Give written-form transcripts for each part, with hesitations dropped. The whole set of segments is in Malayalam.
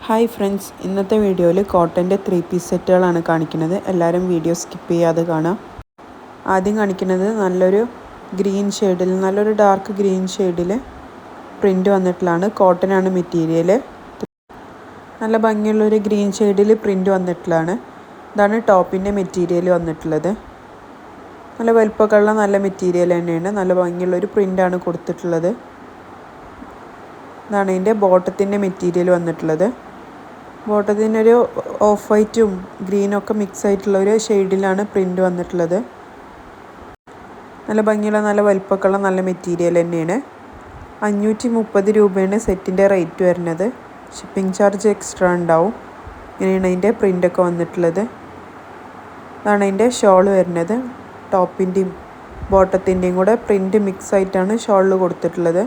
ഹായ് ഫ്രണ്ട്സ്, ഇന്നത്തെ വീഡിയോയിൽ കോട്ടൻ്റെ 3 പീസ് സെറ്റുകളാണ് കാണിക്കുന്നത്. എല്ലാവരും വീഡിയോ സ്കിപ്പ് ചെയ്യാതെ കാണാം. ആദ്യം കാണിക്കുന്നത് നല്ലൊരു ഗ്രീൻ ഷെയ്ഡിൽ, നല്ലൊരു ഡാർക്ക് ഗ്രീൻ ഷെയ്ഡിൽ പ്രിൻ്റ് വന്നിട്ടുള്ളതാണ്. കോട്ടനാണ് മെറ്റീരിയൽ. നല്ല ഭംഗിയുള്ളൊരു ഗ്രീൻ ഷെയ്ഡിൽ പ്രിൻ്റ് വന്നിട്ടുള്ളതാണ്. ഇതാണ് ടോപ്പിൻ്റെ മെറ്റീരിയൽ വന്നിട്ടുള്ളത്. നല്ല വലുപ്പമൊക്കെയുള്ള നല്ല മെറ്റീരിയൽ തന്നെയാണ്. നല്ല ഭംഗിയുള്ളൊരു പ്രിൻ്റാണ് കൊടുത്തിട്ടുള്ളത്. ഇതാണ് ഇതിൻ്റെ ബോട്ടത്തിൻ്റെ മെറ്റീരിയൽ വന്നിട്ടുള്ളത്. ബോട്ടത്തിനൊരു ഓഫ് വൈറ്റും ഗ്രീനൊക്കെ മിക്സ് ആയിട്ടുള്ള ഒരു ഷെയ്ഡിലാണ് പ്രിൻ്റ് വന്നിട്ടുള്ളത്. നല്ല ഭംഗിയുള്ള നല്ല വലുപ്പമൊക്കെയുള്ള നല്ല മെറ്റീരിയൽ തന്നെയാണ്. 530 രൂപയാണ് സെറ്റിൻ്റെ റേറ്റ് വരുന്നത്. ഷിപ്പിംഗ് ചാർജ് എക്സ്ട്രാ ഉണ്ടാവും. ഇങ്ങനെയാണ് അതിൻ്റെ പ്രിൻ്റൊക്കെ വന്നിട്ടുള്ളത്. ഇതാണ് അതിൻ്റെ ഷോൾ വരുന്നത്. ടോപ്പിൻ്റെയും ബോട്ടത്തിൻ്റെയും കൂടെ പ്രിൻ്റ് മിക്സ് ആയിട്ടാണ് ഷോളിൽ കൊടുത്തിട്ടുള്ളത്.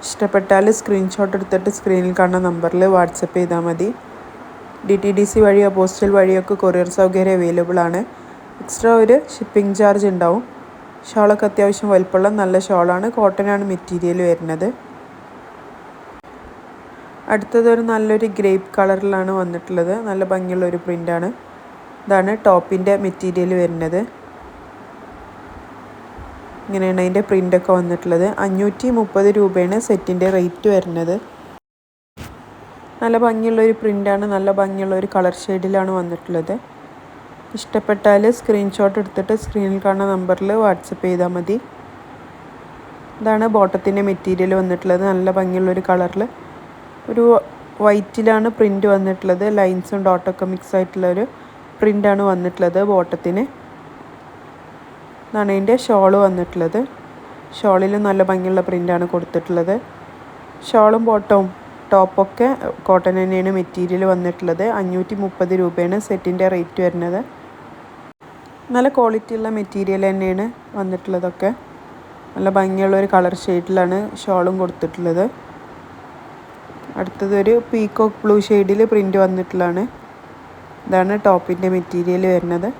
ഇഷ്ടപ്പെട്ടാൽ സ്ക്രീൻഷോട്ട് എടുത്തിട്ട് സ്ക്രീനിൽ കാണുന്ന നമ്പറിൽ വാട്സപ്പ് ചെയ്താൽ മതി. DTDC വഴിയോ പോസ്റ്റൽ വഴിയൊക്കെ കൊറിയർ സൗകര്യം അവൈലബിൾ ആണ്. എക്സ്ട്രാ ഒരു ഷിപ്പിംഗ് ചാർജ് ഉണ്ടാവും. ഷോളൊക്കെ അത്യാവശ്യം വലുപ്പമുള്ള നല്ല ഷോളാണ്. കോട്ടനാണ് മെറ്റീരിയൽ വരുന്നത്. അടുത്തതൊരു നല്ലൊരു ഗ്രേപ്പ് കളറിലാണ് വന്നിട്ടുള്ളത്. നല്ല ഭംഗിയുള്ളൊരു പ്രിൻ്റാണ്. ഇതാണ് ടോപ്പിൻ്റെ മെറ്റീരിയൽ വരുന്നത്. ഇങ്ങനെയാണ് അതിൻ്റെ പ്രിൻ്റൊക്കെ വന്നിട്ടുള്ളത്. 530 രൂപയാണ് സെറ്റിൻ്റെ റേറ്റ് വരുന്നത്. നല്ല ഭംഗിയുള്ളൊരു പ്രിൻ്റാണ്. നല്ല ഭംഗിയുള്ളൊരു കളർ ഷെയ്ഡിലാണ് വന്നിട്ടുള്ളത്. ഇഷ്ടപ്പെട്ടാൽ സ്ക്രീൻഷോട്ട് എടുത്തിട്ട് സ്ക്രീനിൽ കാണുന്ന നമ്പറിൽ വാട്സപ്പ് ചെയ്താൽ മതി. ഇതാണ് ബോട്ടത്തിൻ്റെ മെറ്റീരിയൽ വന്നിട്ടുള്ളത്. നല്ല ഭംഗിയുള്ളൊരു കളറിൽ ഒരു വൈറ്റിലാണ് പ്രിൻ്റ് വന്നിട്ടുള്ളത്. ലൈൻസും ഡോട്ടൊക്കെ മിക്സ് ആയിട്ടുള്ളൊരു പ്രിൻ്റാണ് വന്നിട്ടുള്ളത് ബോട്ടത്തിന്. ഇതാണ് അതിൻ്റെ ഷോള് വന്നിട്ടുള്ളത്. ഷോളിലും നല്ല ഭംഗിയുള്ള പ്രിൻ്റാണ് കൊടുത്തിട്ടുള്ളത്. ഷോളും ബോട്ടവും ടോപ്പൊക്കെ കോട്ടൺ തന്നെയാണ് മെറ്റീരിയൽ വന്നിട്ടുള്ളത്. 530 രൂപയാണ് സെറ്റിൻ്റെ റേറ്റ് വരുന്നത്. നല്ല ക്വാളിറ്റിയുള്ള മെറ്റീരിയൽ തന്നെയാണ് വന്നിട്ടുള്ളതൊക്കെ. നല്ല ഭംഗിയുള്ളൊരു കളർ ഷെയ്ഡിലാണ് ഷോളും കൊടുത്തിട്ടുള്ളത്. അടുത്തതൊരു പീകോക്ക് ബ്ലൂ ഷെയ്ഡിൽ പ്രിൻ്റ് വന്നിട്ടുള്ളതാണ്. ഇതാണ് ടോപ്പിൻ്റെ മെറ്റീരിയൽ വരുന്നത്.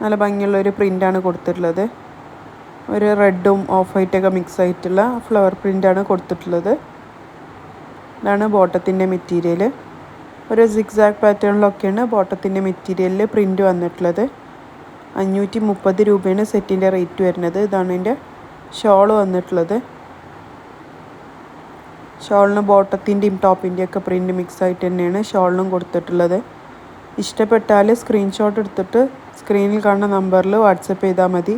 നല്ല ഭംഗിയുള്ളൊരു പ്രിൻ്റാണ് കൊടുത്തിട്ടുള്ളത്. ഒരു റെഡും ഓഫ് വൈറ്റൊക്കെ മിക്സ് ആയിട്ടുള്ള ഫ്ലവർ പ്രിൻ്റാണ് കൊടുത്തിട്ടുള്ളത്. ഇതാണ് ബോട്ടത്തിൻ്റെ മെറ്റീരിയൽ. ഒരു സിക്സാക് പാറ്റേണിലൊക്കെയാണ് ബോട്ടത്തിൻ്റെ മെറ്റീരിയലിൽ പ്രിൻ്റ് വന്നിട്ടുള്ളത്. 530 രൂപയാണ് സെറ്റിൻ്റെ റേറ്റ് വരുന്നത്. ഇതാണ് എൻ്റെ ഷോൾ വന്നിട്ടുള്ളത്. ഷോളിന് ബോട്ടത്തിൻ്റെയും ടോപ്പിൻ്റെയൊക്കെ പ്രിൻ്റ് മിക്സ് ആയിട്ട് തന്നെയാണ് ഷോളിനും കൊടുത്തിട്ടുള്ളത്. ഇഷ്ടപ്പെട്ടാൽ സ്ക്രീൻഷോട്ട് എടുത്തിട്ട് സ്ക്രീനിൽ കാണുന്ന നമ്പറിൽ വാട്സപ്പ് ചെയ്താൽ മതി.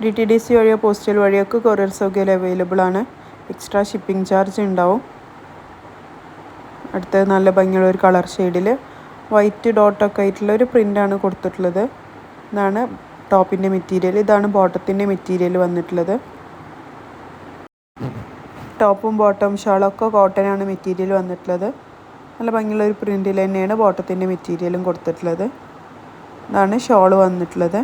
DTDC വഴിയോ പോസ്റ്റൽ വഴിയൊക്കെ കൊറിയർ സൗകര്യം അവൈലബിൾ ആണ്. എക്സ്ട്രാ ഷിപ്പിംഗ് ചാർജ് ഉണ്ടാവും. അടുത്തത് നല്ല ഭംഗിയുള്ള ഒരു കളർ ഷെയ്ഡിൽ വൈറ്റ് ഡോട്ടൊക്കെ ആയിട്ടുള്ള ഒരു പ്രിൻ്റാണ് കൊടുത്തിട്ടുള്ളത്. ഇതാണ് ടോപ്പിൻ്റെ മെറ്റീരിയൽ. ഇതാണ് ബോട്ടത്തിൻ്റെ മെറ്റീരിയൽ വന്നിട്ടുള്ളത്. ടോപ്പും ബോട്ടവും ഷോളൊക്കെ കോട്ടനാണ് മെറ്റീരിയൽ വന്നിട്ടുള്ളത്. നല്ല ഭംഗിയുള്ള ഒരു പ്രിൻ്റിൽ തന്നെയാണ് ബോട്ടത്തിൻ്റെ മെറ്റീരിയലും കൊടുത്തിട്ടുള്ളത്. ഇതാണ് ഷോള് വന്നിട്ടുള്ളത്.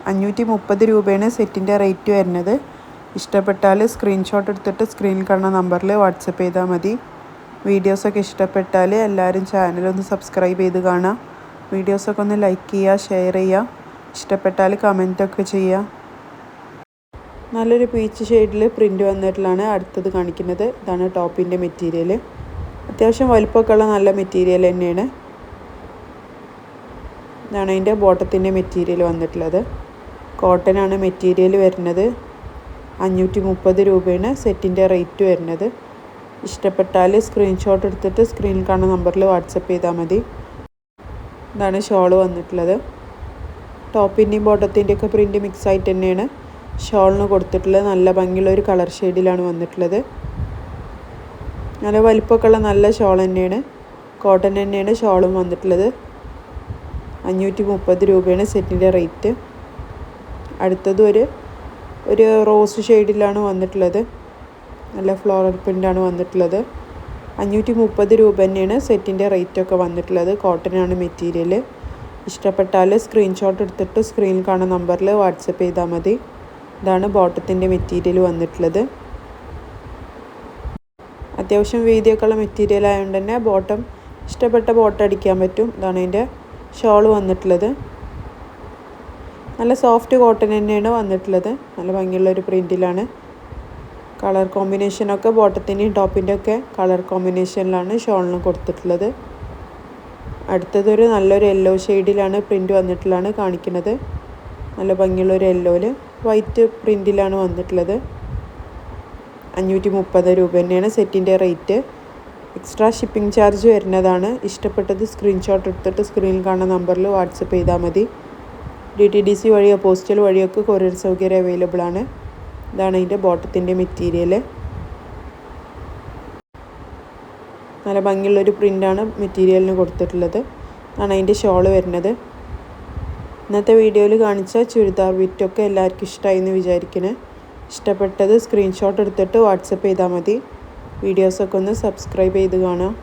530 രൂപയാണ് സെറ്റിൻ്റെ റേറ്റ് വരുന്നത്. ഇഷ്ടപ്പെട്ടാൽ സ്ക്രീൻഷോട്ട് എടുത്തിട്ട് സ്ക്രീനിൽ കാണുന്ന നമ്പറിൽ വാട്സപ്പ് ചെയ്താൽ മതി. വീഡിയോസൊക്കെ ഇഷ്ടപ്പെട്ടാൽ എല്ലാവരും ചാനലൊന്ന് സബ്സ്ക്രൈബ് ചെയ്ത് കാണാം. വീഡിയോസൊക്കെ ഒന്ന് ലൈക്ക് ചെയ്യുക, ഷെയർ ചെയ്യുക. ഇഷ്ടപ്പെട്ടാൽ കമൻറ്റൊക്കെ ചെയ്യുക. നല്ലൊരു പീച്ച് ഷെയ്ഡിൽ പ്രിൻ്റ് വന്നിട്ടുള്ളതാണ് അടുത്തത് കാണിക്കുന്നത്. ഇതാണ് ടോപ്പിൻ്റെ മെറ്റീരിയൽ. അത്യാവശ്യം വലുപ്പമൊക്കെ ഉള്ള നല്ല മെറ്റീരിയൽ തന്നെയാണ്. ഇതാണ് അതിൻ്റെ ബോട്ടത്തിൻ്റെ മെറ്റീരിയൽ വന്നിട്ടുള്ളത്. കോട്ടനാണ് മെറ്റീരിയൽ വരുന്നത്. 530 രൂപയാണ് സെറ്റിൻ്റെ റേറ്റ് വരുന്നത്. ഇഷ്ടപ്പെട്ടാൽ സ്ക്രീൻഷോട്ട് എടുത്തിട്ട് സ്ക്രീനിൽ കാണുന്ന നമ്പറിൽ വാട്സപ്പ് ചെയ്താൽ മതി. ഇതാണ് ഷോൾ വന്നിട്ടുള്ളത്. ടോപ്പിൻ്റെയും ബോട്ടത്തിൻ്റെയൊക്കെ പ്രിൻ്റ് മിക്സ് ആയിട്ട് തന്നെയാണ് ഷോളിന് കൊടുത്തിട്ടുള്ളത്. നല്ല ഭംഗിയുള്ള ഒരു കളർ ഷെയ്ഡിലാണ് വന്നിട്ടുള്ളത്. നല്ല വലിപ്പമൊക്കെ ഉള്ള നല്ല ഷോൾ തന്നെയാണ്. കോട്ടൺ തന്നെയാണ് ഷോളും വന്നിട്ടുള്ളത്. 530 രൂപയാണ് സെറ്റിൻ്റെ റേറ്റ്. അടുത്തത് ഒരു റോസ് ഷെയ്ഡിലാണ് വന്നിട്ടുള്ളത്. നല്ല ഫ്ലോറൽ പ്രിൻ്റാണ് വന്നിട്ടുള്ളത്. 530 രൂപ തന്നെയാണ് സെറ്റിൻ്റെ റേറ്റൊക്കെ വന്നിട്ടുള്ളത്. കോട്ടനാണ് മെറ്റീരിയൽ. ഇഷ്ടപ്പെട്ടാൽ സ്ക്രീൻഷോട്ട് എടുത്തിട്ട് സ്ക്രീനിൽ കാണുന്ന നമ്പറിൽ വാട്സപ്പ് ചെയ്താൽ മതി. ഇതാണ് ബോട്ടത്തിൻ്റെ മെറ്റീരിയൽ വന്നിട്ടുള്ളത്. അത്യാവശ്യം വീതിയൊക്കെ ഉള്ള മെറ്റീരിയൽ ആയതുകൊണ്ട് തന്നെ ബോട്ടം ഇഷ്ടപ്പെട്ട ബോട്ടം അടിക്കാൻ പറ്റും. ഇതാണ് അതിൻ്റെ ഷോൾ വന്നിട്ടുള്ളത്. നല്ല സോഫ്റ്റ് കോട്ടൺ തന്നെയാണ് വന്നിട്ടുള്ളത്. നല്ല ഭംഗിയുള്ളൊരു പ്രിൻറ്റിലാണ്. കളർ കോമ്പിനേഷനൊക്കെ ബോട്ടത്തിൻ്റെയും ടോപ്പിൻ്റെ ഒക്കെ കളർ കോമ്പിനേഷനിലാണ് ഷോളിന് കൊടുത്തിട്ടുള്ളത്. അടുത്തതൊരു നല്ലൊരു യെല്ലോ ഷെയ്ഡിലാണ് പ്രിൻറ്റ് വന്നിട്ടുള്ളതാണ് കാണിക്കുന്നത്. നല്ല ഭംഗിയുള്ളൊരു യെല്ലോയിൽ വൈറ്റ് പ്രിൻറ്റിലാണ് വന്നിട്ടുള്ളത്. 530 രൂപ തന്നെയാണ് സെറ്റിൻ്റെ റേറ്റ്. എക്സ്ട്രാ ഷിപ്പിംഗ് ചാർജ് വരുന്നതാണ്. ഇഷ്ടപ്പെട്ടത് സ്ക്രീൻഷോട്ട് എടുത്തിട്ട് സ്ക്രീനിൽ കാണുന്ന നമ്പറിൽ വാട്സപ്പ് ചെയ്താൽ മതി. DTDC വഴിയോ പോസ്റ്റൽ വഴിയൊക്കെ കൊറിയർ സൗകര്യം അവൈലബിൾ ആണ്. ഇതാണ് അതിൻ്റെ ബോട്ടത്തിൻ്റെ മെറ്റീരിയൽ. നല്ല ഭംഗിയുള്ളൊരു പ്രിൻ്റാണ് മെറ്റീരിയലിന് കൊടുത്തിട്ടുള്ളത്. ഇതാണ് അതിൻ്റെ ഷോള് വരുന്നത്. ഇന്നത്തെ വീഡിയോയിൽ കാണിച്ച ചുരിദാർ വിറ്റൊക്കെ എല്ലാവർക്കും ഇഷ്ടമായി എന്ന് വിചാരിക്കുന്നു. ഇഷ്ടപ്പെട്ടത് സ്ക്രീൻഷോട്ട് എടുത്തിട്ട് വാട്സപ്പ് ചെയ്താൽ മതി. വീഡിയോസൊക്കെ ഒന്ന് സബ്സ്ക്രൈബ് ചെയ്ത് കാണാം.